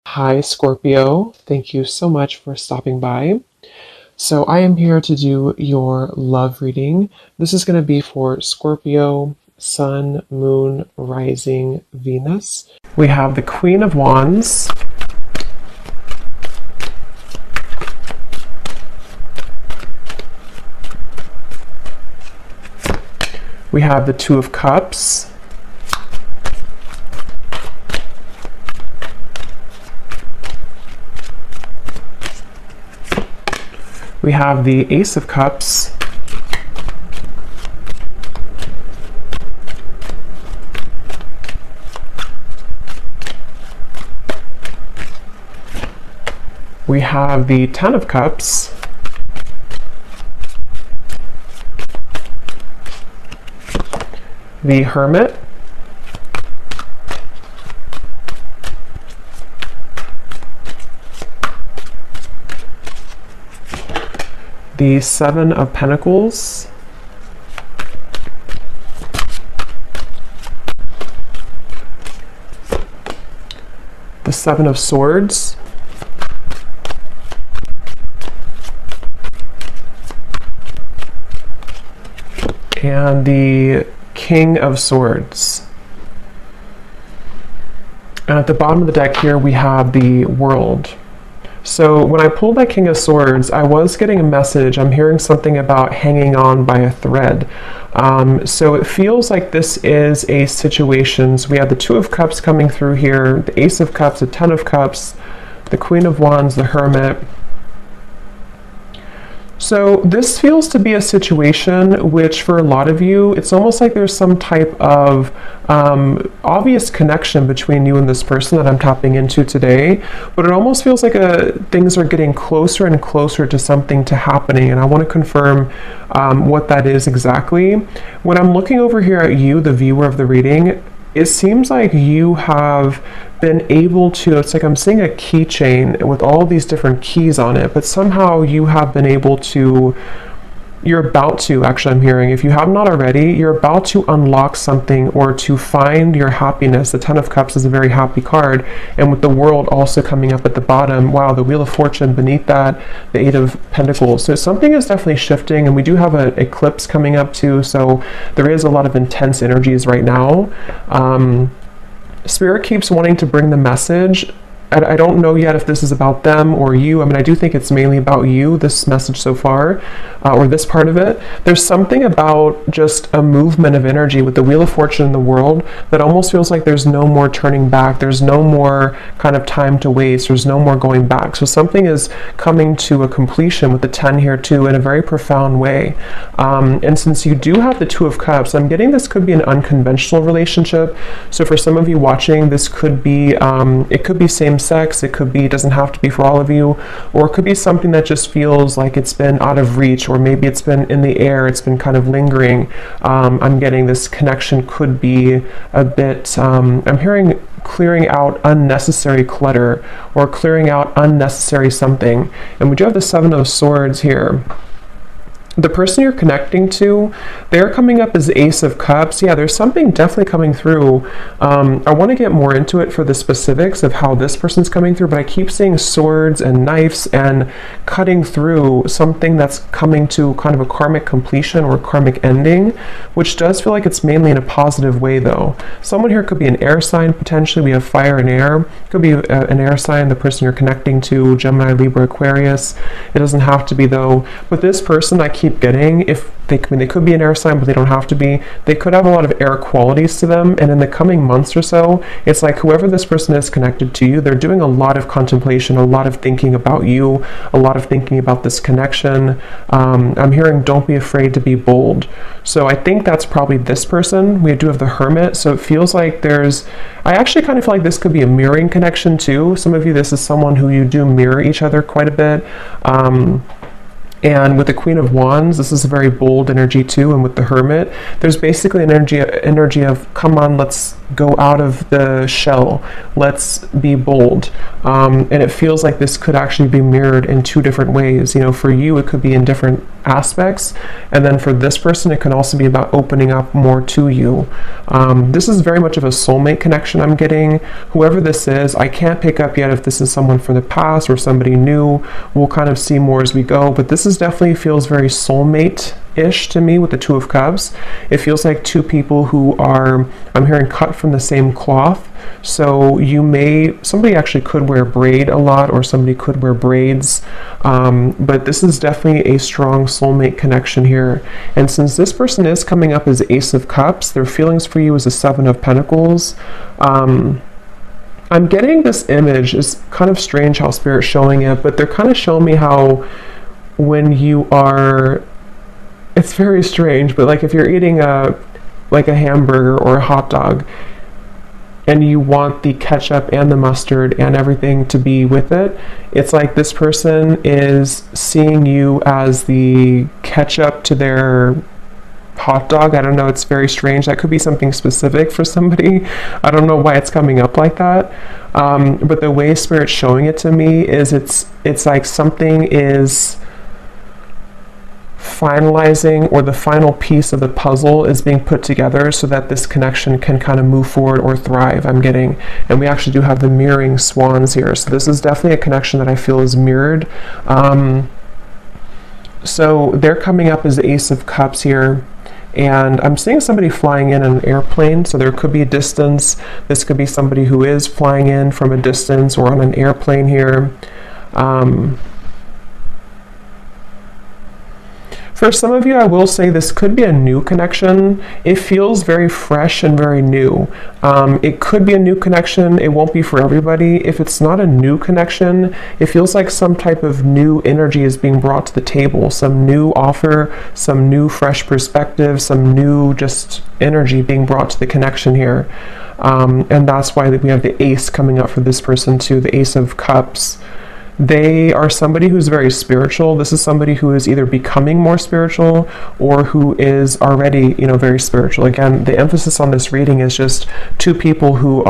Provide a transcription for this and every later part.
Hi, Scorpio. Thank you so much for stopping by. So, I am here to do your love reading. This is going to be for Scorpio, Sun, Moon, Rising, Venus. We have the Queen of Wands. We have the Two of Cups. We have the Ace of Cups. We have the Ten of Cups. The Hermit. The Seven of Pentacles. The Seven of Swords. And the King of Swords. And at the bottom of the deck here, we have the World. So when I pulled that King of Swords, I was getting a message. I'm hearing something about hanging on by a thread. So it feels like this is a situation. So we have the Two of Cups coming through here, the Ace of Cups, the Ten of Cups, the Queen of Wands, the Hermit. So this feels to be a situation which for a lot of you, it's almost like there's some type of obvious connection between you and this person that I'm tapping into today, but it almost feels like things are getting closer and closer to something to happening, and I want to confirm what that is exactly. When I'm looking over here at you, the viewer of the reading, it seems like you have been able to, it's like I'm seeing a keychain with all these different keys on it, but somehow you have been able to, you're about to, actually I'm hearing, if you have not already, you're about to unlock something or to find your happiness. The Ten of Cups is a very happy card, and with the World also coming up at the bottom, wow, the Wheel of Fortune beneath that, the Eight of Pentacles. So something is definitely shifting, and we do have an eclipse coming up too, so there is a lot of intense energies right now. Spirit keeps wanting to bring the message. I don't know yet if this is about them or you. I mean, I do think it's mainly about you, this message so far, or this part of it. There's something about just a movement of energy with the Wheel of Fortune in the World that almost feels like there's no more turning back. There's no more kind of time to waste. There's no more going back. So something is coming to a completion with the 10 here too in a very profound way. And since you do have the Two of Cups, I'm getting this could be an unconventional relationship. So for some of you watching, this could be, it could be same sex, it could be, doesn't have to be for all of you, or it could be something that just feels like it's been out of reach, or maybe it's been in the air, it's been kind of lingering. I'm getting this connection could be a bit, I'm hearing clearing out unnecessary clutter or clearing out unnecessary something. And we do have the Seven of Swords here. The person you're connecting to, they're coming up as Ace of Cups. Yeah, there's something definitely coming through. I want to get more into it for the specifics of how this person's coming through, but I keep seeing swords and knives and cutting through something that's coming to kind of a karmic completion or karmic ending, which does feel like it's mainly in a positive way though. Someone here could be an air sign potentially. We have fire and air. Could be an air sign, the person you're connecting to, Gemini, Libra, Aquarius. It doesn't have to be though. But this person I keep getting, if they, I mean, they could be an air sign, but they don't have to be. They could have a lot of air qualities to them, and in the coming months or so, it's like whoever this person is connected to you, they're doing a lot of contemplation, a lot of thinking about you, a lot of thinking about this connection. I'm hearing don't be afraid to be bold. So I think that's probably this person. We do have the Hermit, so it feels like there's, I actually kind of feel like this could be a mirroring connection too. Some of you, this is someone who you do mirror each other quite a bit. And with the Queen of Wands, this is a very bold energy too. And with the Hermit, there's basically an energy of, come on, let's go out of the shell. Let's be bold. And it feels like this could actually be mirrored in two different ways. You know, for you, it could be in different aspects. And then for this person, it can also be about opening up more to you. This is very much of a soulmate connection I'm getting. Whoever this is, I can't pick up yet if this is someone from the past or somebody new. We'll kind of see more as we go. But this is definitely feels very soulmate-ish to me with the Two of Cups. It feels like two people who are, I'm hearing, cut from the same cloth. So somebody actually could wear braid a lot, or somebody could wear braids. But this is definitely a strong soulmate connection here. And since this person is coming up as Ace of Cups, their feelings for you is a Seven of Pentacles. I'm getting this image. It's kind of strange how Spirit's showing it, but they're kind of showing me how when you are, it's very strange, but like if you're eating a hamburger or a hot dog and you want the ketchup and the mustard and everything to be with it, it's like this person is seeing you as the ketchup to their hot dog. I don't know, it's very strange. That could be something specific for somebody. I don't know why it's coming up like that. But the way Spirit's showing it to me is it's like something is finalizing, or the final piece of the puzzle is being put together so that this connection can kind of move forward or thrive, I'm getting. And we actually do have the mirroring swans here. So this is definitely a connection that I feel is mirrored. So they're coming up as the Ace of Cups here. And I'm seeing somebody flying in an airplane, so there could be a distance. This could be somebody who is flying in from a distance or on an airplane here. For some of you, I will say this could be a new connection. It feels very fresh and very new. It could be a new connection. It won't be for everybody. If it's not a new connection, it feels like some type of new energy is being brought to the table, some new offer, some new fresh perspective, some new just energy being brought to the connection here. And that's why we have the Ace coming up for this person too, the Ace of Cups. They are somebody who's very spiritual. This is somebody who is either becoming more spiritual or who is already, very spiritual. Again, the emphasis on this reading is just two people who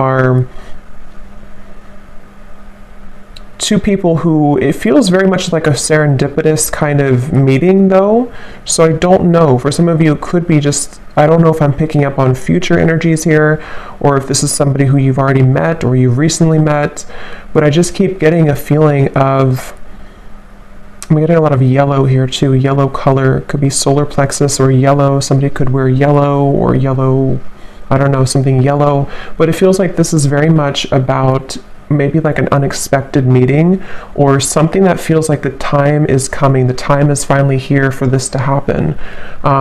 it feels very much like a serendipitous kind of meeting though. So I don't know. For some of you, it could be just, I don't know if I'm picking up on future energies here, or if this is somebody who you've already met or you've recently met, but I just keep getting a feeling of, I'm getting a lot of yellow here too. Yellow color, could be solar plexus or yellow. Somebody could wear yellow or yellow, I don't know, something yellow, but it feels like this is very much about maybe like an unexpected meeting, or something that feels like the time is coming, the time is finally here for this to happen.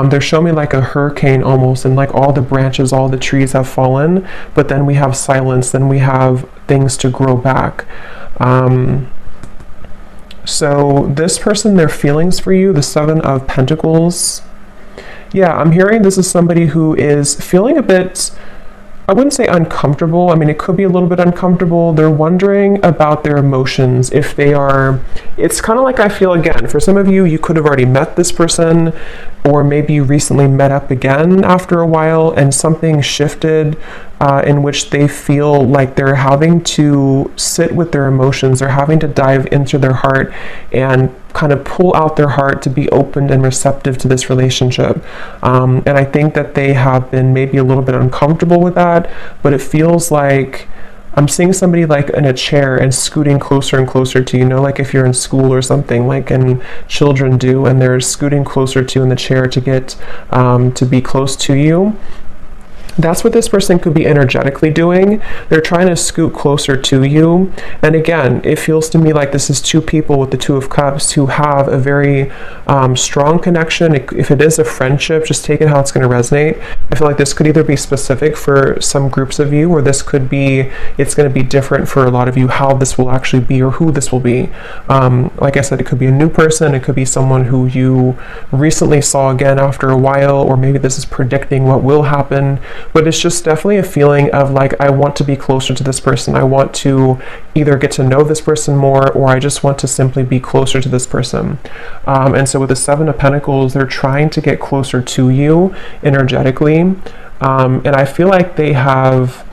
They're showing me like a hurricane almost, and like all the branches, all the trees have fallen, but then we have silence, then we have things to grow back. So this person, their feelings for you, the Seven of Pentacles. Yeah, I'm hearing this is somebody who is feeling a bit, I wouldn't say uncomfortable. I mean, it could be a little bit uncomfortable. They're wondering about their emotions. If they are, it's kind of like, I feel, again, for some of you, you could have already met this person, or maybe you recently met up again after a while and something shifted in which they feel like they're having to sit with their emotions. They're having to dive into their heart and kind of pull out their heart to be open and receptive to this relationship. And I think that they have been maybe a little bit uncomfortable with that, but it feels like I'm seeing somebody like in a chair and scooting closer and closer to you, like if you're in school or something, like and children do, and they're scooting closer to you in the chair to get to be close to you. That's what this person could be energetically doing. They're trying to scoot closer to you. And again, it feels to me like this is two people with the Two of Cups who have a very strong connection. If it is a friendship, just take it how it's going to resonate. I feel like this could either be specific for some groups of you, or this could be, it's going to be different for a lot of you, how this will actually be or who this will be. Like I said, it could be a new person. It could be someone who you recently saw again after a while, or maybe this is predicting what will happen. but it's just definitely a feeling of like, I want to be closer to this person. I want to either get to know this person more, or I just want to simply be closer to this person. And so with the Seven of Pentacles, they're trying to get closer to you energetically. And I feel like they have,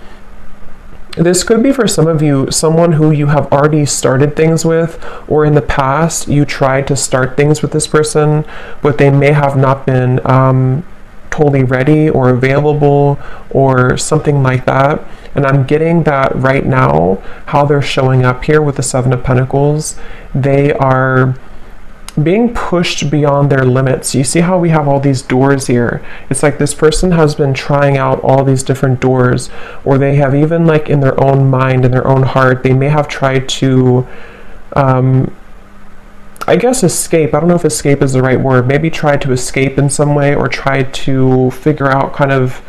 this could be for some of you, someone who you have already started things with, or in the past you tried to start things with this person, but they may have not been totally ready or available or something like that. And I'm getting that right now, how they're showing up here with the Seven of Pentacles, they are being pushed beyond their limits. You see how we have all these doors here? It's like this person has been trying out all these different doors, or they have even, like, in their own mind, in their own heart, they may have tried to I guess escape. I don't know if escape is the right word. Maybe tried to escape in some way, or tried to figure out kind of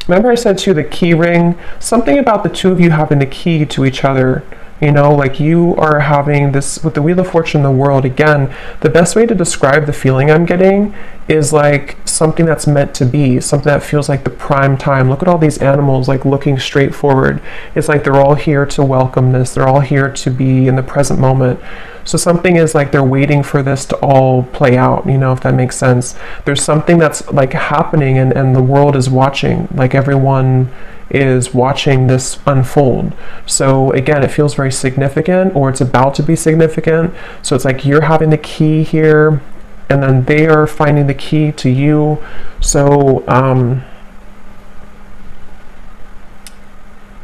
remember I said to you, the key ring, something about the two of you having the key to each other. You know, like you are having this with the Wheel of Fortune, the World. Again, the best way to describe the feeling I'm getting is like something that's meant to be, something that feels like the prime time. Look at all these animals, like looking straight forward. It's like they're all here to welcome this. They're all here to be in the present moment. So something is like they're waiting for this to all play out, you know, if that makes sense. There's something that's like happening, and the world is watching, like everyone is watching this unfold. So again, it feels very significant, or it's about to be significant. So it's like you're having the key here, and then they are finding the key to you. So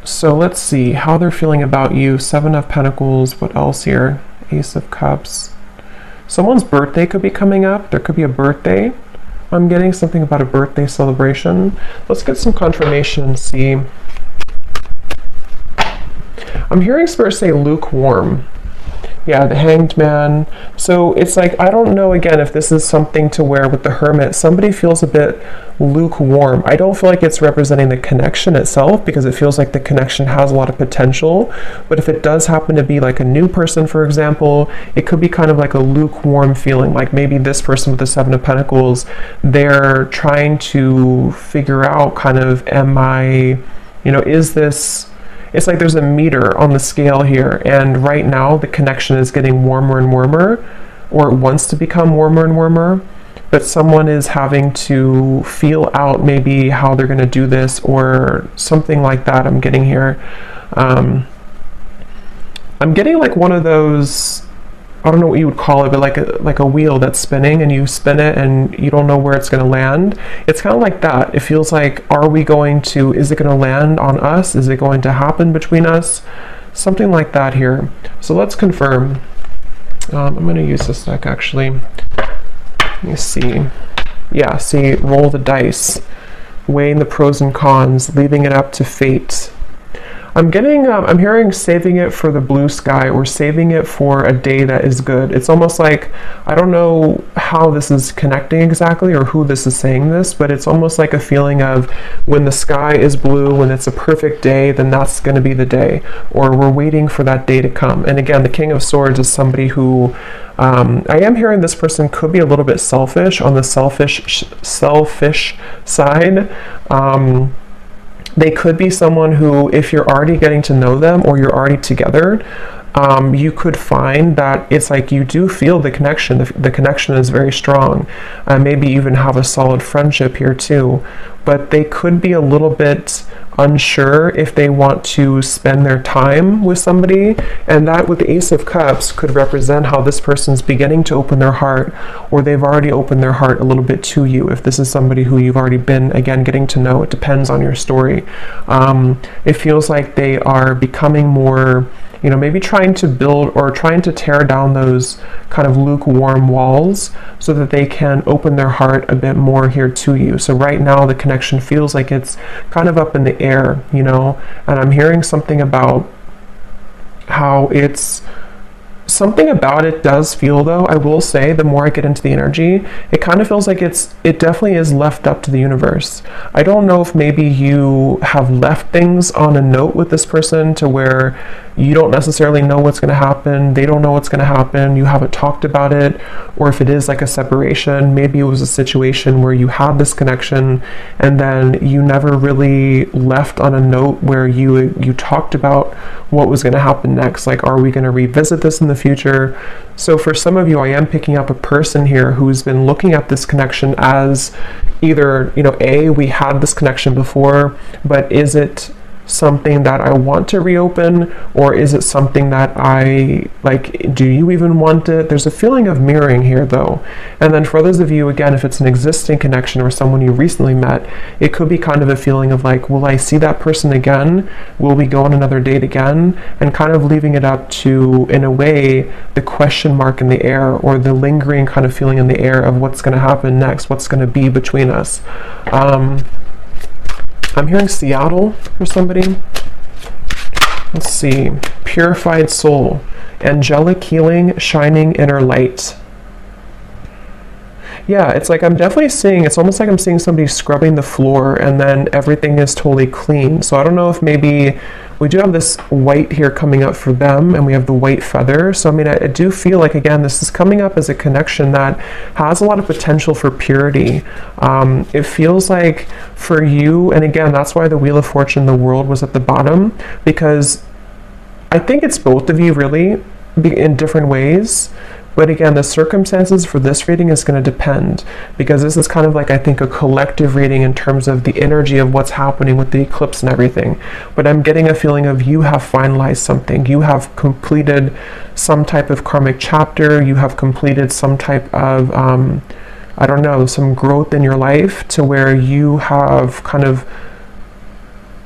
so let's see how they're feeling about you. Seven of Pentacles. What else here? Ace of Cups. Someone's birthday could be coming up. There could be a birthday. I'm getting something about a birthday celebration. Let's get some confirmation and see. I'm hearing Spirit say lukewarm. Yeah, the Hanged Man. So it's like, I don't know, again, if this is something to where with the Hermit, somebody feels a bit lukewarm. I don't feel like it's representing the connection itself, because it feels like the connection has a lot of potential. But if it does happen to be like a new person, for example, it could be kind of like a lukewarm feeling. Like maybe this person with the Seven of Pentacles, they're trying to figure out kind of, am I, you know, is this... It's like there's a meter on the scale here, and right now the connection is getting warmer and warmer, or it wants to become warmer and warmer, but someone is having to feel out maybe how they're going to do this, or something like that. I'm getting here. I'm getting like one of those, I don't know what you would call it, but like a wheel that's spinning, and you spin it and you don't know where it's going to land. It's kind of like that. It feels like, are we going to, is it going to land on us? Is it going to happen between us? Something like that here. So let's confirm. I'm going to use this deck actually. Let me see. Yeah, see, roll the dice, weighing the pros and cons, leaving it up to fate. I'm getting, I'm hearing saving it for the blue sky, or saving it for a day that is good. It's almost like, I don't know how this is connecting exactly, or who this is saying this, but it's almost like a feeling of when the sky is blue, when it's a perfect day, then that's going to be the day, or we're waiting for that day to come. And again, the King of Swords is somebody who, I am hearing this person could be a little bit selfish, on the selfish side. They could be someone who, if you're already getting to know them, or you're already together, you could find that it's like you do feel the connection. The connection is very strong. Maybe even have a solid friendship here too. But they could be a little bit unsure if they want to spend their time with somebody, and that with the Ace of Cups could represent how this person's beginning to open their heart, or they've already opened their heart a little bit to you. If this is somebody who you've already been, again, getting to know, it depends on your story. It feels like they are becoming more, you know, maybe trying to build or trying to tear down those kind of lukewarm walls so that they can open their heart a bit more here to you. So right now the connection feels like it's kind of up in the air, you know, and I'm hearing something about how it's Something about it does feel, though, I will say, the more I get into the energy, it kind of feels like it definitely is left up to the universe. I don't know if maybe you have left things on a note with this person to where you don't necessarily know what's going to happen, they don't know what's going to happen, you haven't talked about it, or if it is like a separation, maybe it was a situation where you had this connection and then you never really left on a note where you talked about what was going to happen next. Like, are we going to revisit this in the future? So for some of you, I am picking up a person here who's been looking at this connection as either, we had this connection before, but is it something that I want to reopen, or is it something that I like? Do you even want it? There's a feeling of mirroring here, though. And then for others of you, again, if it's an existing connection or someone you recently met, it could be kind of a feeling of like, will I see that person again? Will we go on another date again? And kind of leaving it up to, in a way, the question mark in the air, or the lingering kind of feeling in the air of what's going to happen next, what's going to be between us. I'm hearing Seattle for somebody. Let's see. Purified soul. Angelic healing, shining inner light. Yeah, it's like I'm definitely seeing, it's almost like I'm seeing somebody scrubbing the floor and then everything is totally clean. So I don't know if maybe we do have this white here coming up for them, and we have the white feather. So I mean, I do feel like, again, this is coming up as a connection that has a lot of potential for purity. It feels like for you, and again, that's why the Wheel of Fortune, the world, was at the bottom, because I think it's both of you really in different ways. But again, the circumstances for this reading is going to depend, because this is kind of like, I think, a collective reading in terms of the energy of what's happening with the eclipse and everything. But I'm getting a feeling of you have finalized something. You have completed some type of karmic chapter. You have completed some type of, I don't know, some growth in your life to where you have kind of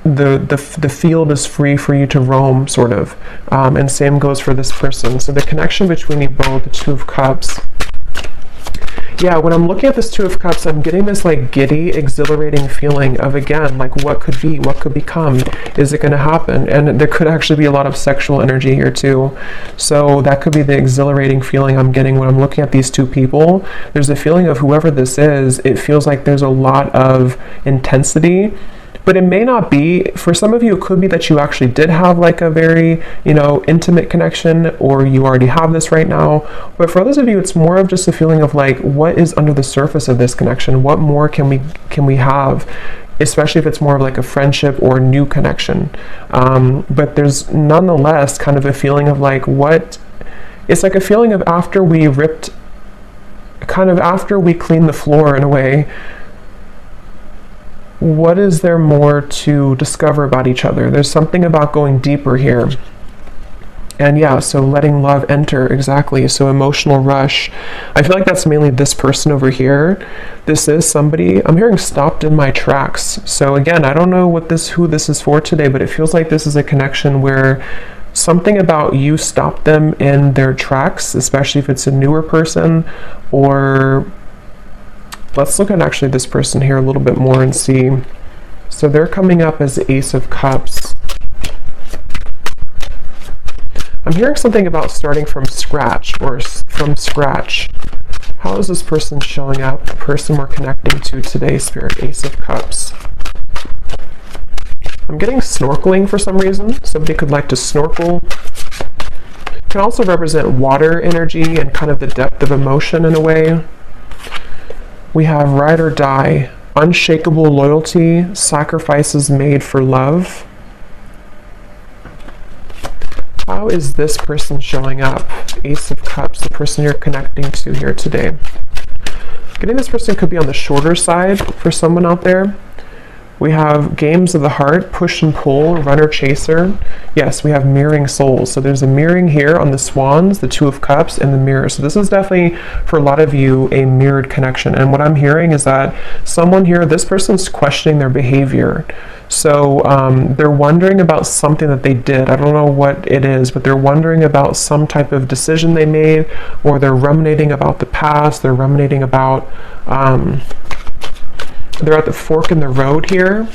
the field is free for you to roam, sort of, and same goes for this person. So the connection between you both, the Two of Cups. Yeah, when I'm looking at this Two of Cups, I'm getting this like giddy, exhilarating feeling of, again, like what could be, what could become, is it going to happen? And there could actually be a lot of sexual energy here too. So that could be the exhilarating feeling I'm getting when I'm looking at these two people. There's a feeling of whoever this is, it feels like there's a lot of intensity. But it may not be. For some of you, it could be that you actually did have like a very, intimate connection, or you already have this right now. But for others of you, it's more of just a feeling of like, what is under the surface of this connection? What more can we have? Especially if it's more of like a friendship or new connection. But there's nonetheless kind of a feeling of like, it's like a feeling of after we clean the floor in a way, what is there more to discover about each other? There's something about going deeper here. And yeah, so letting love enter, exactly. So emotional rush. I feel like that's mainly this person over here. This is somebody, I'm hearing stopped in my tracks. So again, I don't know who this is for today, but it feels like this is a connection where something about you stopped them in their tracks, especially if it's a newer person. Or let's look at actually this person here a little bit more and see. So they're coming up as the Ace of Cups. I'm hearing something about starting from scratch, or from scratch. How is this person showing up? The person we're connecting to today, Spirit, Ace of Cups. I'm getting snorkeling for some reason. Somebody could like to snorkel. Can also represent water energy and kind of the depth of emotion in a way. We have ride or die, unshakable loyalty, sacrifices made for love. How is this person showing up? Ace of Cups, the person you're connecting to here today. Getting this person could be on the shorter side for someone out there. We have games of the heart, push and pull, runner chaser. Yes, we have mirroring souls. So there's a mirroring here on the swans, the Two of Cups, and the mirror. So this is definitely, for a lot of you, a mirrored connection. And what I'm hearing is that someone here, this person's questioning their behavior. So they're wondering about something that they did. I don't know what it is, but they're wondering about some type of decision they made, or they're ruminating about the past. They're ruminating about... they're at the fork in the road here.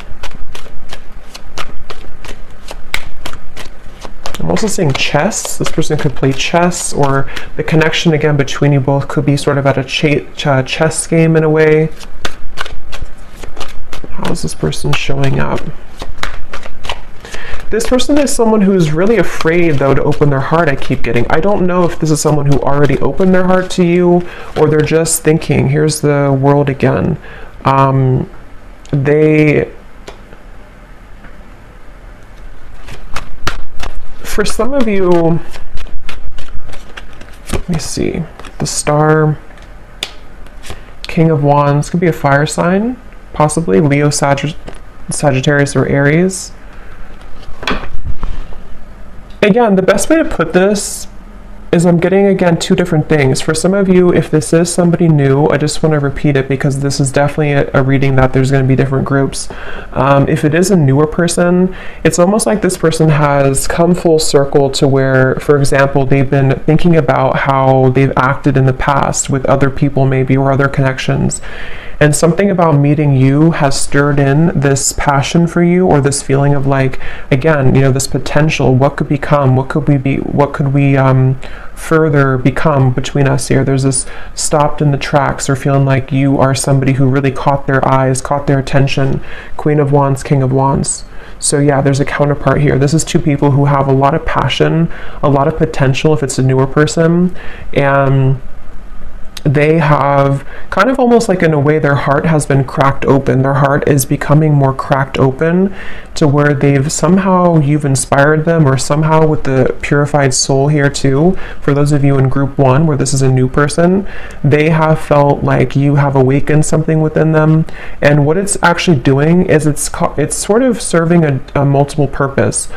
I'm also seeing chess. This person could play chess, or the connection again between you both could be sort of at a chess game in a way. How is this person showing up? This person is someone who's really afraid, though, to open their heart, I keep getting. I don't know if this is someone who already opened their heart to you, or they're just thinking, here's the world again. For some of you, let me see, the Star, King of Wands, could be a fire sign, possibly Leo, Sagittarius, or Aries. Again, the best way to put this is I'm getting, again, two different things. For some of you, if this is somebody new, I just want to repeat it because this is definitely a reading that there's going to be different groups. If it is a newer person, it's almost like this person has come full circle to where, for example, they've been thinking about how they've acted in the past with other people maybe, or other connections. And something about meeting you has stirred in this passion for you, or this feeling of like, again, you know, this potential. What could become? What could we be? What could we further become between us here? There's this stopped in the tracks, or feeling like you are somebody who really caught their eyes, caught their attention. Queen of Wands, King of Wands. So yeah, there's a counterpart here. This is two people who have a lot of passion, a lot of potential if it's a newer person, and they have kind of almost like, in a way, their heart has been cracked open. Their heart is becoming more cracked open to where you've inspired them, or somehow with the purified soul here too. For those of you in group 1 where this is a new person, they have felt like you have awakened something within them. And what it's actually doing is it's sort of serving a multiple purpose.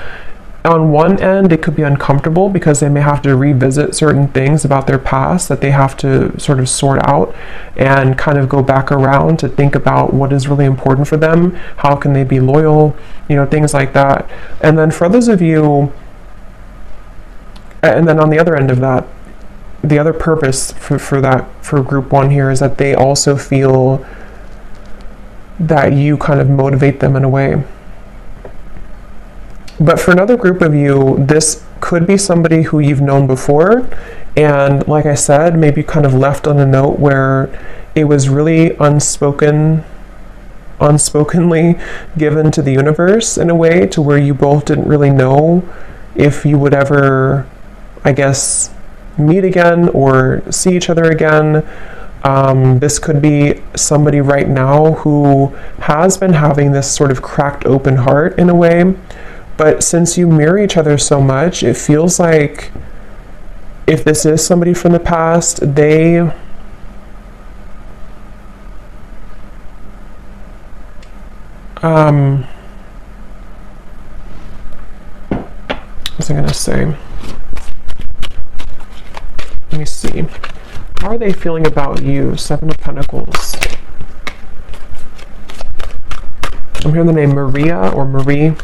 On one end, it could be uncomfortable because they may have to revisit certain things about their past that they have to sort of sort out and kind of go back around to think about what is really important for them. How can they be loyal? You know, things like that. And then for others of you, and then on the other end of that, the other purpose for group 1 here is that they also feel that you kind of motivate them in a way. But for another group of you, this could be somebody who you've known before, and like I said, maybe kind of left on a note where it was really unspokenly given to the universe in a way, to where you both didn't really know if you would ever, I guess, meet again or see each other again. This could be somebody right now who has been having this sort of cracked open heart in a way. But since you mirror each other so much, it feels like if this is somebody from the past, what's I going to say? Let me see. How are they feeling about you? 7 of Pentacles. I'm hearing the name Maria or Marie.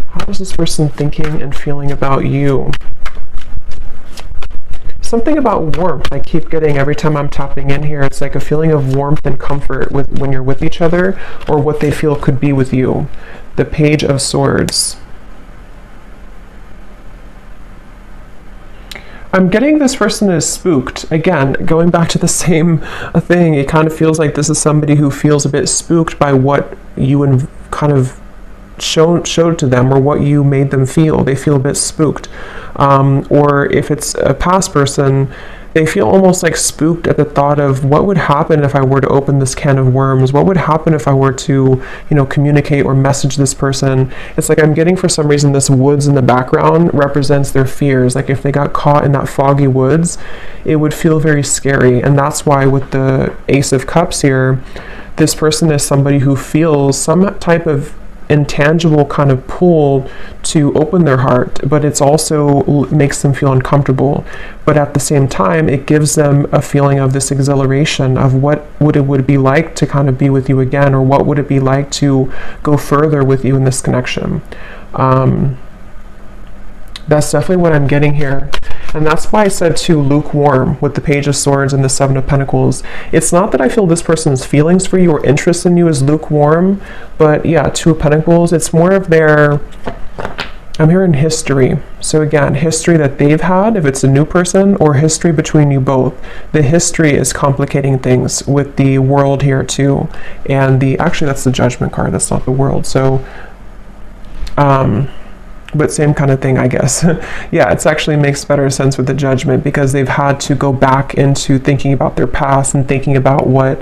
How is this person thinking and feeling about you? Something about warmth I keep getting every time I'm tapping in here. It's like a feeling of warmth and comfort when you're with each other, or what they feel could be with you. The Page of Swords. I'm getting this person is spooked. Again, going back to the same thing, it kind of feels like this is somebody who feels a bit spooked by what you kind of showed to them, or what you made them feel. They feel a bit spooked. Or if it's a past person, they feel almost like spooked at the thought of what would happen if I were to open this can of worms. What would happen if I were to, communicate or message this person? It's like I'm getting, for some reason, this woods in the background represents their fears. Like if they got caught in that foggy woods, it would feel very scary. And that's why with the Ace of Cups here, this person is somebody who feels some type of intangible kind of pull to open their heart, but it's also makes them feel uncomfortable. But at the same time, it gives them a feeling of this exhilaration of what would be like to kind of be with you again, or what would it be like to go further with you in this connection. That's definitely what I'm getting here. And that's why I said too, lukewarm with the Page of Swords and the 7 of Pentacles. It's not that I feel this person's feelings for you or interest in you is lukewarm, but yeah, 2 of Pentacles, it's more of their, I'm hearing history. So again, history that they've had, if it's a new person, or history between you both. The history is complicating things with the world here too. And actually that's the judgment card, that's not the world. So, but same kind of thing, I guess. Yeah, it actually makes better sense with the judgment because they've had to go back into thinking about their past and thinking about what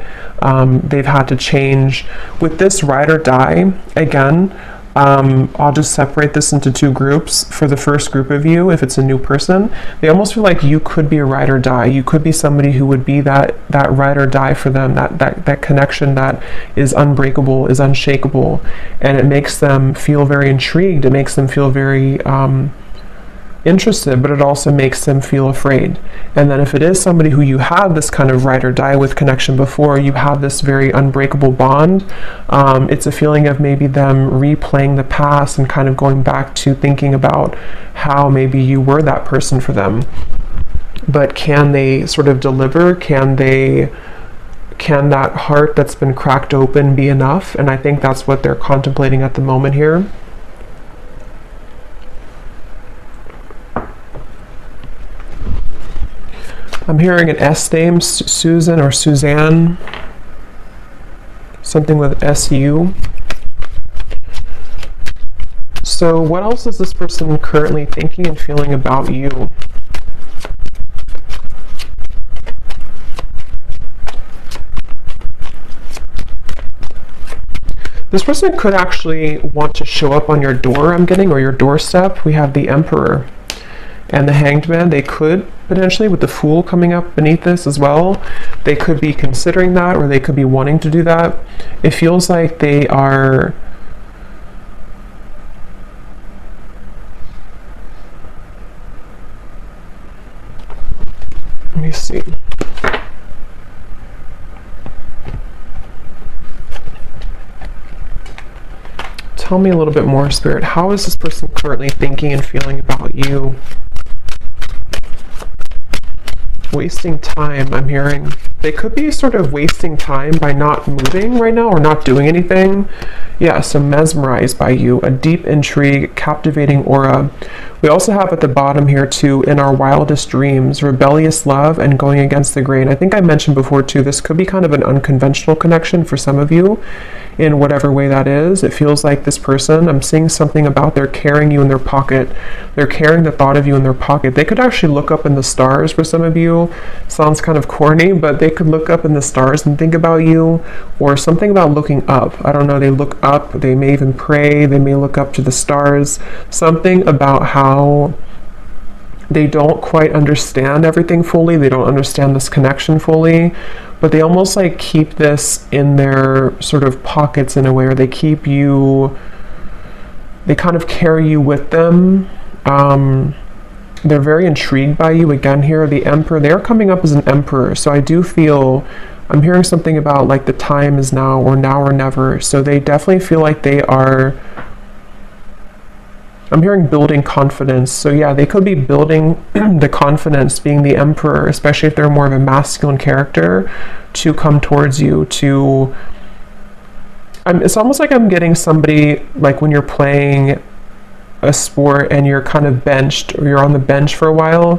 they've had to change. With this ride or die, again, I'll just separate this into two groups. For the first group of you, if it's a new person, they almost feel like you could be a ride or die. You could be somebody who would be that ride or die for them, that connection that is unbreakable, is unshakable, and it makes them feel very intrigued. It makes them feel very interested, but it also makes them feel afraid. And then if it is somebody who you have this kind of ride or die with connection before, you have this very unbreakable bond, it's a feeling of maybe them replaying the past and kind of going back to thinking about how maybe you were that person for them. But can they sort of deliver? Can that heart that's been cracked open be enough? And I think that's what they're contemplating at the moment here. I'm hearing an S name, Susan or Suzanne, something with SU. So what else is this person currently thinking and feeling about you? This person could actually want to show up on your door, I'm getting, or your doorstep. We have the Emperor and the Hanged Man. They could potentially, with the Fool coming up beneath this as well, they could be considering that, or they could be wanting to do that. It feels like they are let me see. Tell me a little bit more, Spirit. How is this person currently thinking and feeling about you? Wasting time, I'm hearing. They could be sort of wasting time by not moving right now or not doing anything. Yeah, so mesmerized by you, a deep intrigue, captivating aura. We also have at the bottom here too, in our wildest dreams, rebellious love and going against the grain. I think I mentioned before too, this could be kind of an unconventional connection for some of you in whatever way that is. It feels like this person, I'm seeing something about they're carrying you in their pocket. They're carrying the thought of you in their pocket. They could actually look up in the stars for some of you. Sounds kind of corny, but they could look up in the stars and think about you, or something about looking up. I don't know, they look up, they may even pray, they may look up to the stars. Something about how they don't quite understand everything fully, they don't understand this connection fully, but they almost like keep this in their sort of pockets in a way, or they keep you, they kind of carry you with them. They're very intrigued by you. Again here, the Emperor, they're coming up as an Emperor, so I do feel, I'm hearing something about like the time is now or never, so they definitely feel like they are, I'm hearing building confidence. So yeah, they could be building the confidence, being the Emperor, especially if they're more of a masculine character, to come towards you, to, it's almost like I'm getting somebody, like when you're playing a sport and you're kind of benched, or you're on the bench for a while,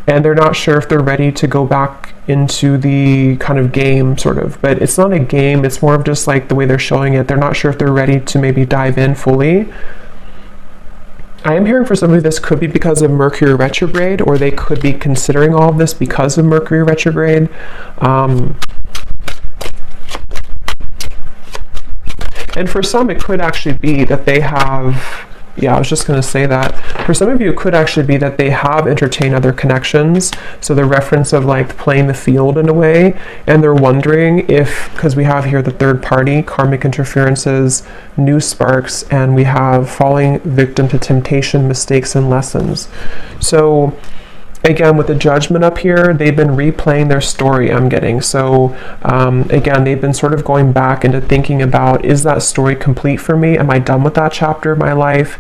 and they're not sure if they're ready to go back into the kind of game, sort of. But it's not a game, it's more of just like the way they're showing it. They're not sure if they're ready to maybe dive in fully. I am hearing for somebody this could be because of Mercury retrograde, or they could be considering all of this because of Mercury retrograde. And for some, it could actually be that they have, yeah, I was just going to say that. For some of you, it could actually be that they have entertained other connections. So the reference of like playing the field in a way, and they're wondering if, because we have here the third party, karmic interferences, new sparks, and we have falling victim to temptation, mistakes, and lessons. So again, with the Judgment up here, they've been replaying their story, I'm getting. So again, they've been sort of going back into thinking about, is that story complete for me? Am I done with that chapter of my life?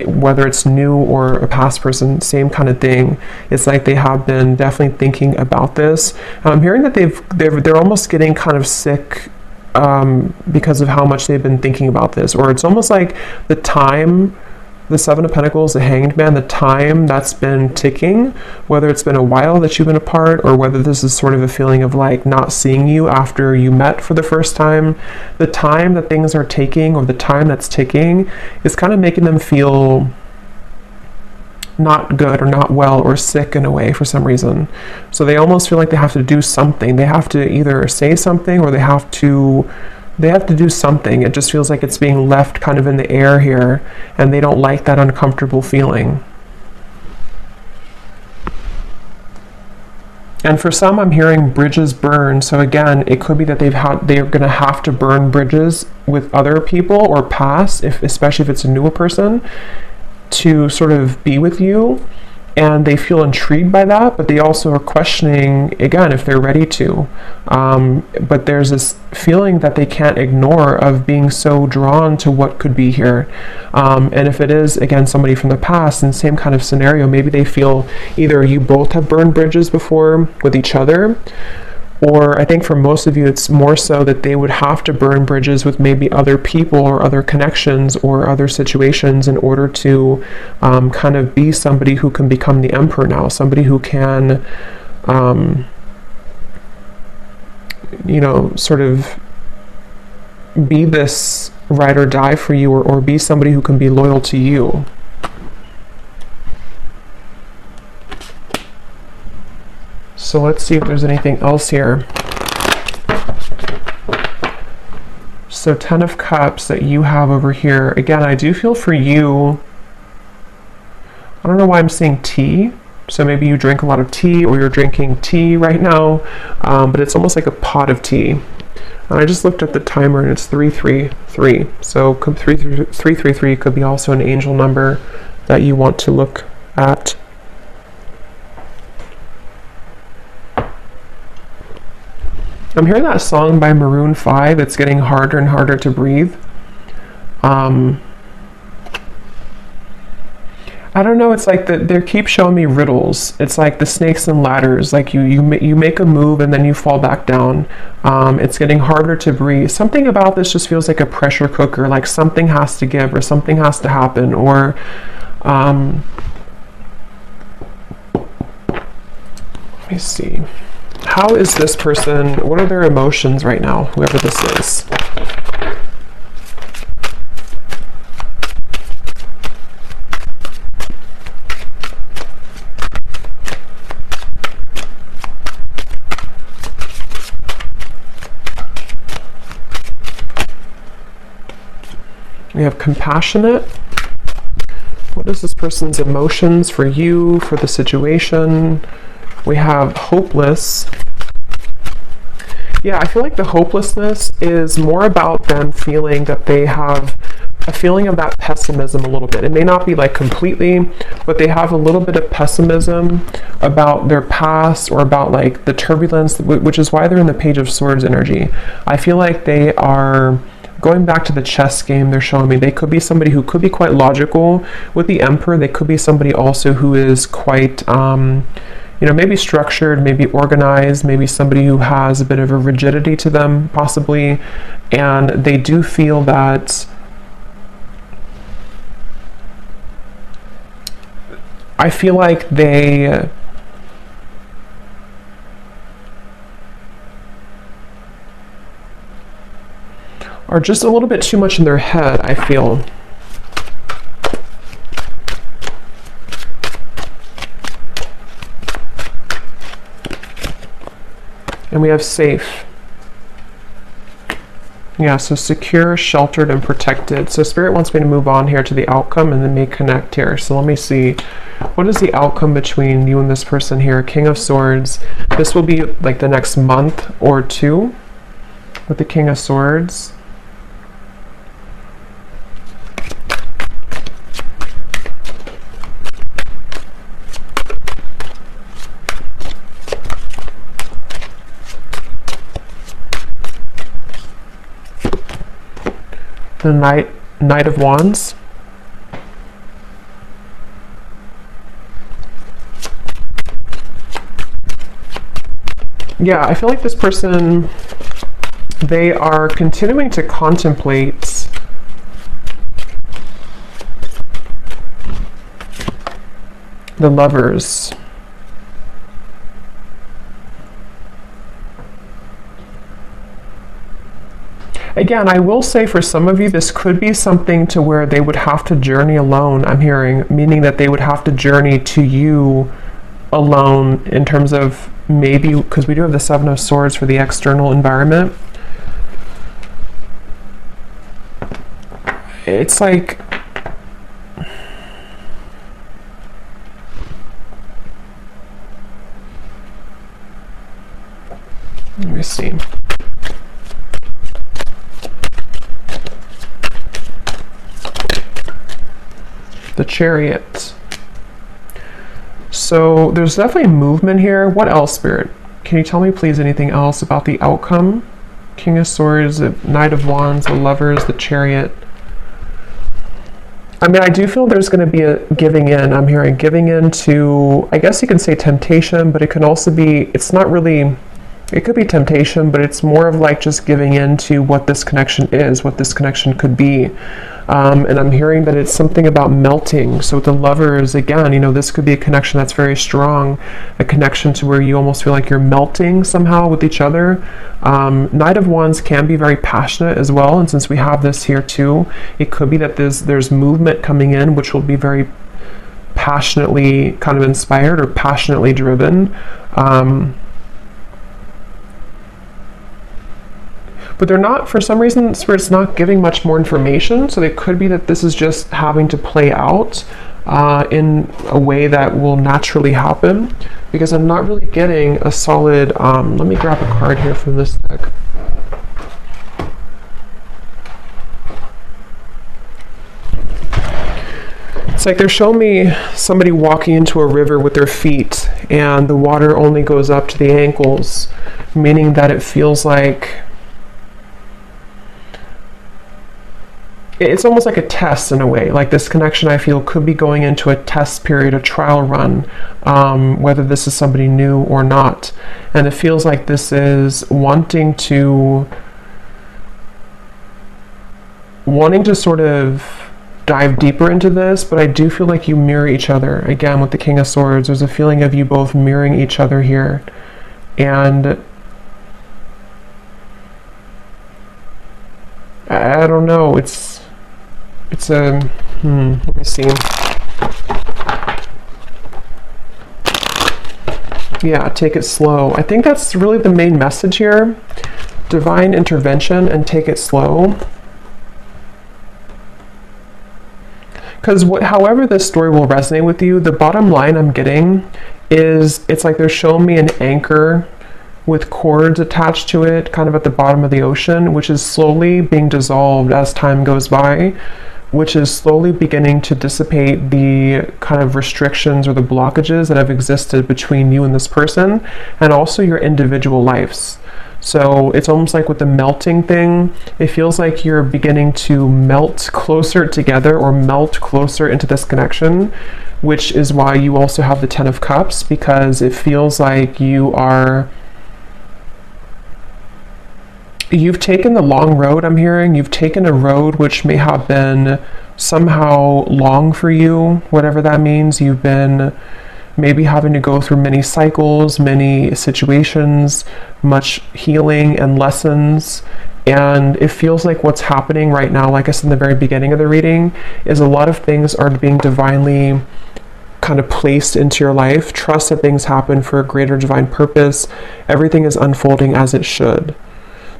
Whether it's new or a past person, same kind of thing. It's like they have been definitely thinking about this. I'm hearing that they're almost getting kind of sick because of how much they've been thinking about this. Or it's almost like the time the Seven of Pentacles, the Hanged Man, the time that's been ticking, whether it's been a while that you've been apart or whether this is sort of a feeling of like not seeing you after you met for the first time, the time that things are taking or the time that's ticking is kind of making them feel not good or not well or sick in a way for some reason. So they almost feel like they have to do something. They have to either say something or they have to do something. It just feels like it's being left kind of in the air here, and they don't like that uncomfortable feeling. And for some, I'm hearing bridges burn. So again, it could be that they're going to have to burn bridges with other people or pass, especially if it's a newer person, to sort of be with you. And they feel intrigued by that, but they also are questioning, again, if they're ready to. But there's this feeling that they can't ignore of being so drawn to what could be here. And if it is, again, somebody from the past, in the same kind of scenario, maybe they feel either you both have burned bridges before with each other, or I think for most of you, it's more so that they would have to burn bridges with maybe other people or other connections or other situations in order to kind of be somebody who can become the emperor now, somebody who can, sort of be this ride or die for you, or be somebody who can be loyal to you. So let's see if there's anything else here. So 10 of Cups that you have over here. Again, I do feel for you, I don't know why I'm seeing tea. So maybe you drink a lot of tea or you're drinking tea right now, but it's almost like a pot of tea. And I just looked at the timer and it's 333. So 333 could be also an angel number that you want to look at. I'm hearing that song by Maroon 5. It's getting harder and harder to breathe. I don't know. It's like they keep showing me riddles. It's like the snakes and ladders. Like you make a move and then you fall back down. It's getting harder to breathe. Something about this just feels like a pressure cooker. Like something has to give or something has to happen. Or let me see. How is this person, what are their emotions right now, whoever this is? We have compassionate. What is this person's emotions for you, for the situation? We have hopeless. Yeah, I feel like the hopelessness is more about them feeling that they have a feeling of that pessimism a little bit. It may not be like completely, but they have a little bit of pessimism about their past or about like the turbulence, which is why they're in the Page of Swords energy. I feel like they are going back to the chess game. They're showing me they could be somebody who could be quite logical. With the Emperor, they could be somebody also who is quite maybe structured, maybe organized, maybe somebody who has a bit of a rigidity to them, possibly. And they do feel that I feel like they are just a little bit too much in their head, I feel. And we have safe. Yeah, so secure, sheltered, and protected. So Spirit wants me to move on here to the outcome and then may connect here. So let me see. What is the outcome between you and this person here? King of Swords. This will be like the next month or two with the King of Swords. The Knight of Wands. Yeah, I feel like this person, they are continuing to contemplate The Lovers. Again, I will say for some of you, this could be something to where they would have to journey alone, I'm hearing, meaning that they would have to journey to you alone in terms of maybe, because we do have the Seven of Swords for the external environment. It's like, let me see. The Chariot. So there's definitely movement here. What else, Spirit? Can you tell me please anything else about the outcome? King of Swords, the Knight of Wands, the Lovers, the Chariot. I mean, I do feel there's going to be a giving in. I'm hearing giving in to, I guess you can say temptation, but it can also be, it's not really, it could be temptation, but it's more of like just giving in to what this connection is, what this connection could be. And I'm hearing that it's something about melting. So with the Lovers, again, you know, this could be a connection that's very strong, a connection to where you almost feel like you're melting somehow with each other. Knight of Wands can be very passionate as well. And since we have this here too, it could be that there's movement coming in, which will be very passionately kind of inspired or passionately driven. But they're not, for some reason, Spirit's not giving much more information, so it could be that this is just having to play out in a way that will naturally happen, because I'm not really getting a solid, let me grab a card here from this deck. It's like they're showing me somebody walking into a river with their feet, and the water only goes up to the ankles, meaning that it feels like it's almost like a test in a way. Like this connection, I feel, could be going into a test period, a trial run, whether this is somebody new or not. And it feels like this is wanting to sort of dive deeper into this, but I do feel like you mirror each other. Again, with the King of Swords, there's a feeling of you both mirroring each other here. And I don't know, it's a, let me see. Yeah, take it slow. I think that's really the main message here. Divine intervention and take it slow. Because however this story will resonate with you, the bottom line I'm getting is it's like they're showing me an anchor with cords attached to it, kind of at the bottom of the ocean, which is slowly being dissolved as time goes by, which is slowly beginning to dissipate the kind of restrictions or the blockages that have existed between you and this person, and also your individual lives. So it's almost like with the melting thing, it feels like you're beginning to melt closer together or melt closer into this connection, which is why you also have the Ten of Cups, because it feels like you've taken the long road, I'm hearing. You've taken a road which may have been somehow long for you, whatever that means. You've been maybe having to go through many cycles, many situations, much healing and lessons. And it feels like what's happening right now, like I said in the very beginning of the reading, is a lot of things are being divinely kind of placed into your life. Trust that things happen for a greater divine purpose. Everything is unfolding as it should.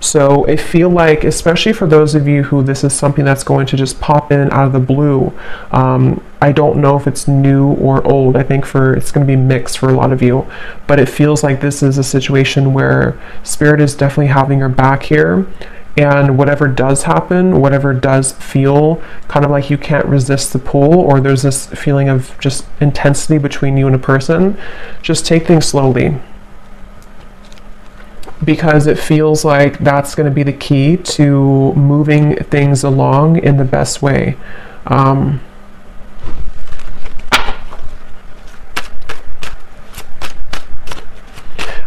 So I feel like, especially for those of you who this is something that's going to just pop in out of the blue, I don't know if it's new or old. I think it's going to be mixed for a lot of you, but it feels like this is a situation where Spirit is definitely having your back here, and whatever does happen, whatever does feel kind of like you can't resist the pull, or there's this feeling of just intensity between you and a person, just take things slowly. Because it feels like that's going to be the key to moving things along in the best way. I'm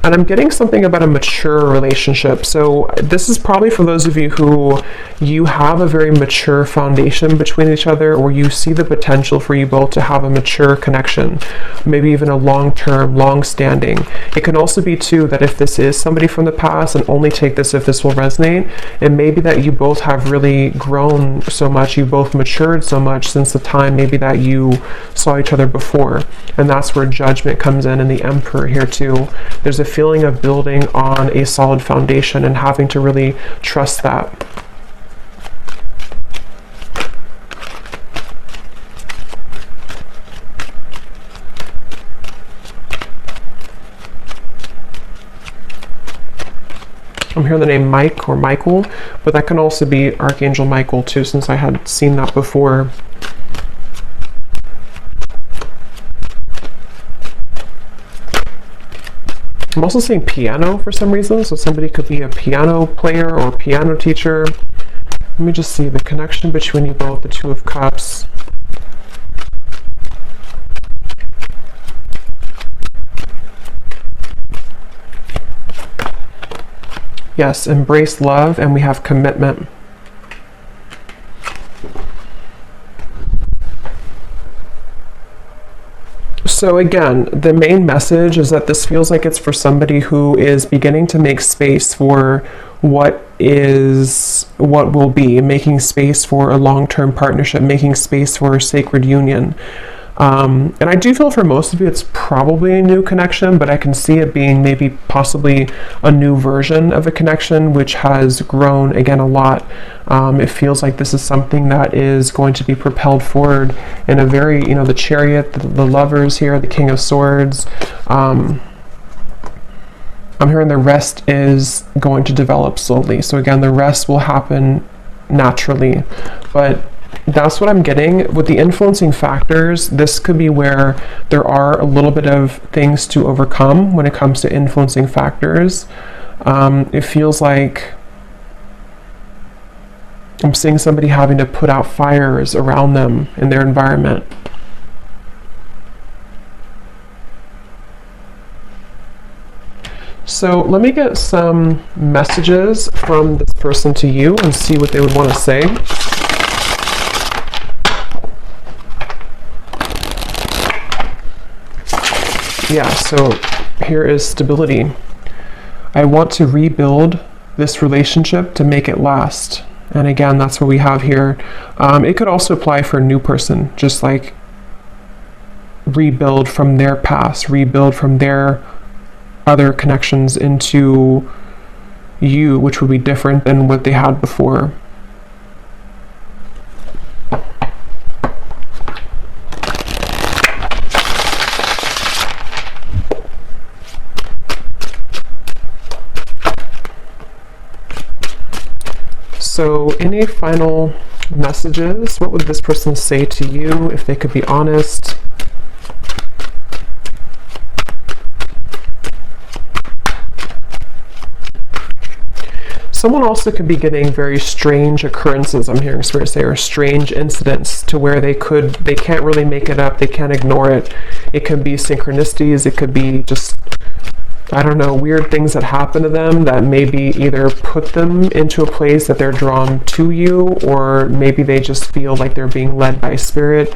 And I'm getting something about a mature relationship. So this is probably for those of you who you have a very mature foundation between each other, or you see the potential for you both to have a mature connection, maybe even a long-term, long-standing. It can also be too that if this is somebody from the past, and only take this if this will resonate, it may be that you both have really grown so much, you both matured so much since the time maybe that you saw each other before. And that's where judgment comes in, and the Emperor here too. There's a feeling of building on a solid foundation and having to really trust that. I'm hearing the name Mike or Michael, but that can also be Archangel Michael too, since I had seen that before. I'm also seeing piano for some reason, so somebody could be a piano player or piano teacher. Let me just see the connection between you both, the Two of Cups. Yes, embrace love, and we have commitment. So again, the main message is that this feels like it's for somebody who is beginning to make space for what will be, making space for a long-term partnership, making space for a sacred union. And I do feel for most of you it's probably a new connection, but I can see it being maybe possibly a new version of a connection which has grown again a lot. It feels like this is something that is going to be propelled forward in a very, the Chariot, the Lovers here, the King of Swords. I'm hearing the rest is going to develop slowly. So again, the rest will happen naturally, but that's what I'm getting. With the influencing factors, this could be where there are a little bit of things to overcome when it comes to influencing factors. It feels like I'm seeing somebody having to put out fires around them in their environment. So let me get some messages from this person to you and see what they would want to say. Yeah, so here is stability. I want to rebuild this relationship to make it last. And again, that's what we have here. It could also apply for a new person, just like rebuild from their past, rebuild from their other connections into you, which would be different than what they had before. So any final messages? What would this person say to you if they could be honest? Someone also could be getting very strange occurrences, I'm hearing Spirit say, or strange incidents to where they can't really make it up, they can't ignore it. It could be synchronicities, it could be just, I don't know, weird things that happen to them that maybe either put them into a place that they're drawn to you, or maybe they just feel like they're being led by Spirit,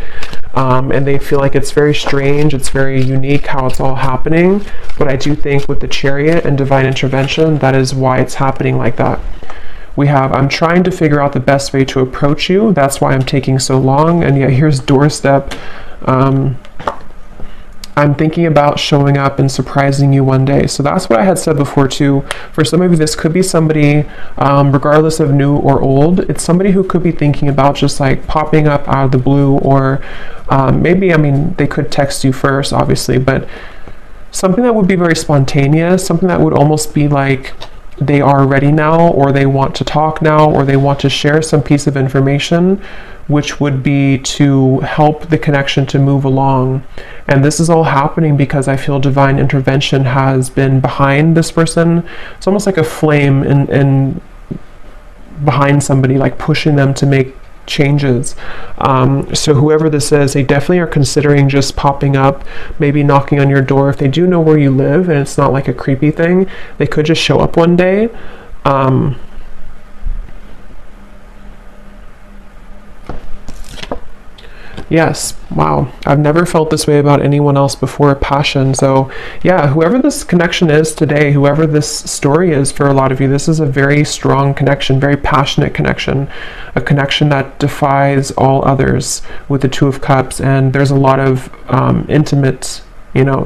and they feel like it's very strange, it's very unique how it's all happening. But I do think with the Chariot and divine intervention, that is why it's happening like that. We have, I'm trying to figure out the best way to approach you, that's why I'm taking so long, and yet here's doorstep. I'm thinking about showing up and surprising you one day. So that's what I had said before too. For some of you, this could be somebody, regardless of new or old, it's somebody who could be thinking about just like popping up out of the blue, or maybe, I mean, they could text you first, obviously, but something that would be very spontaneous, something that would almost be like they are ready now, or they want to talk now, or they want to share some piece of information, which would be to help the connection to move along. And this is all happening because I feel divine intervention has been behind this person. It's almost like a flame in behind somebody, like pushing them to make changes. So whoever this is, they definitely are considering just popping up, maybe knocking on your door. If they do know where you live and it's not like a creepy thing, they could just show up one day. Yes, wow. I've never felt this way about anyone else before, passion. So yeah, whoever this connection is today, whoever this story is for a lot of you, this is a very strong connection, very passionate connection, a connection that defies all others with the Two of Cups. And there's a lot of intimate,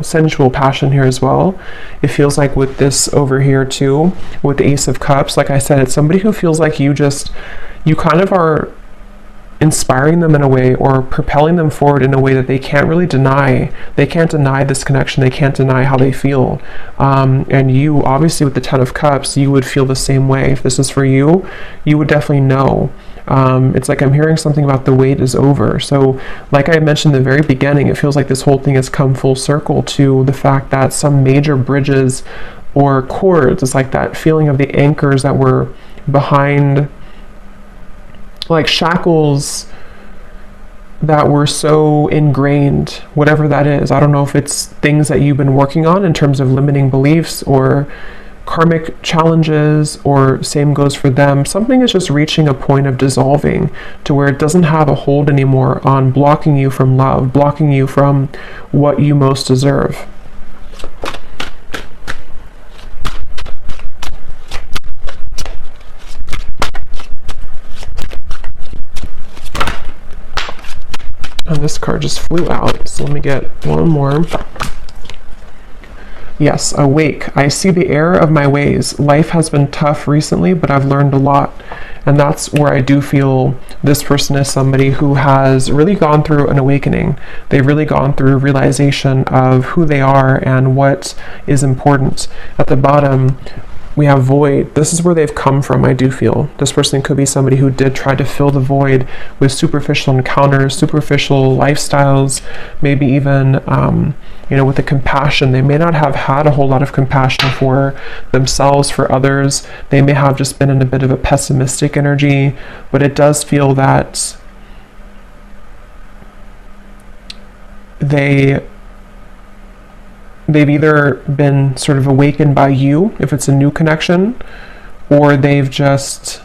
sensual passion here as well. It feels like with this over here too, with the Ace of Cups, like I said, it's somebody who feels like you kind of are inspiring them in a way, or propelling them forward in a way that they can't really deny. They can't deny this connection. They can't deny how they feel. And you, obviously, with the Ten of Cups, you would feel the same way. If this is for you, you would definitely know. It's like I'm hearing something about the wait is over. So like I mentioned in the very beginning, it feels like this whole thing has come full circle to the fact that some major bridges or cords, it's like that feeling of the anchors that were behind, like shackles that were so ingrained, whatever that is. I don't know if it's things that you've been working on in terms of limiting beliefs or karmic challenges, or same goes for them. Something is just reaching a point of dissolving to where it doesn't have a hold anymore on blocking you from love, blocking you from what you most deserve. And this card just flew out, so let me get one more. Yes, awake. I see the error of my ways. Life has been tough recently, but I've learned a lot. And that's where I do feel this person is somebody who has really gone through an awakening. They've really gone through realization of who they are and what is important. At the bottom, we have void. This is where they've come from, I do feel. This person could be somebody who did try to fill the void with superficial encounters, superficial lifestyles, maybe even, with the compassion. They may not have had a whole lot of compassion for themselves, for others. They may have just been in a bit of a pessimistic energy, but it does feel that they've either been sort of awakened by you, if it's a new connection, or they've just,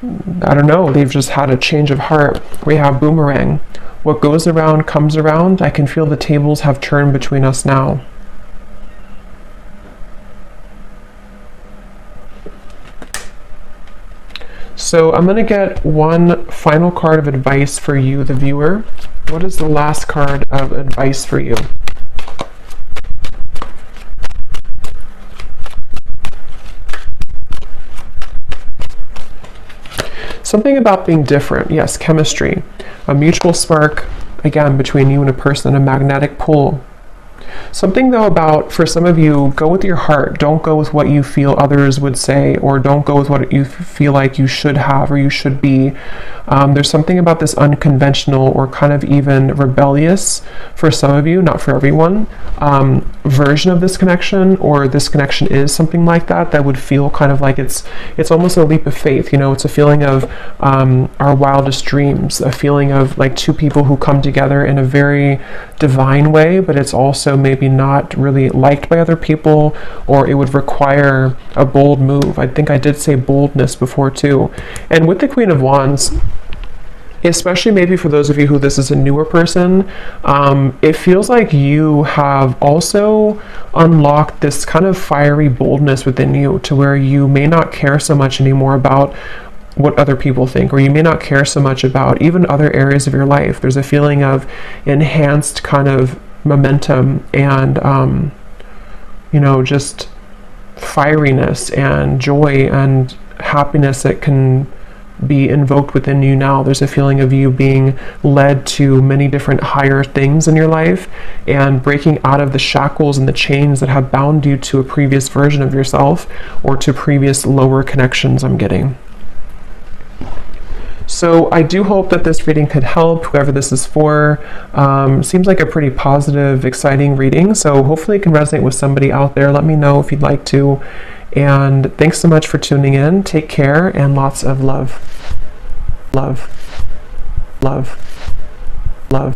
they've just had a change of heart. We have boomerang. What goes around comes around. I can feel the tables have turned between us now. So I'm going to get one final card of advice for you, the viewer. What is the last card of advice for you? Something about being different. Yes, chemistry. A mutual spark, again, between you and a person, a magnetic pull. Something though about, for some of you, go with your heart. Don't go with what you feel others would say, or don't go with what you feel like you should have or you should be. There's something about this unconventional or kind of even rebellious, for some of you, not for everyone, version of this connection, or this connection is something like that would feel kind of like it's almost a leap of faith. It's a feeling of our wildest dreams, a feeling of like two people who come together in a very divine way, but it's also maybe not really liked by other people, or it would require a bold move. I think I did say boldness before too. And with the Queen of Wands, especially maybe for those of you who this is a newer person, it feels like you have also unlocked this kind of fiery boldness within you, to where you may not care so much anymore about what other people think, or you may not care so much about even other areas of your life. There's a feeling of enhanced kind of momentum and just fieriness and joy and happiness that can be invoked within you now. There's a feeling of you being led to many different higher things in your life, and breaking out of the shackles and the chains that have bound you to a previous version of yourself, or to previous lower connections I'm getting. So I do hope that this reading could help whoever this is for. Seems like a pretty positive, exciting reading, so hopefully it can resonate with somebody out there. Let me know if you'd like to. And thanks so much for tuning in. Take care and lots of love. Love. Love. Love.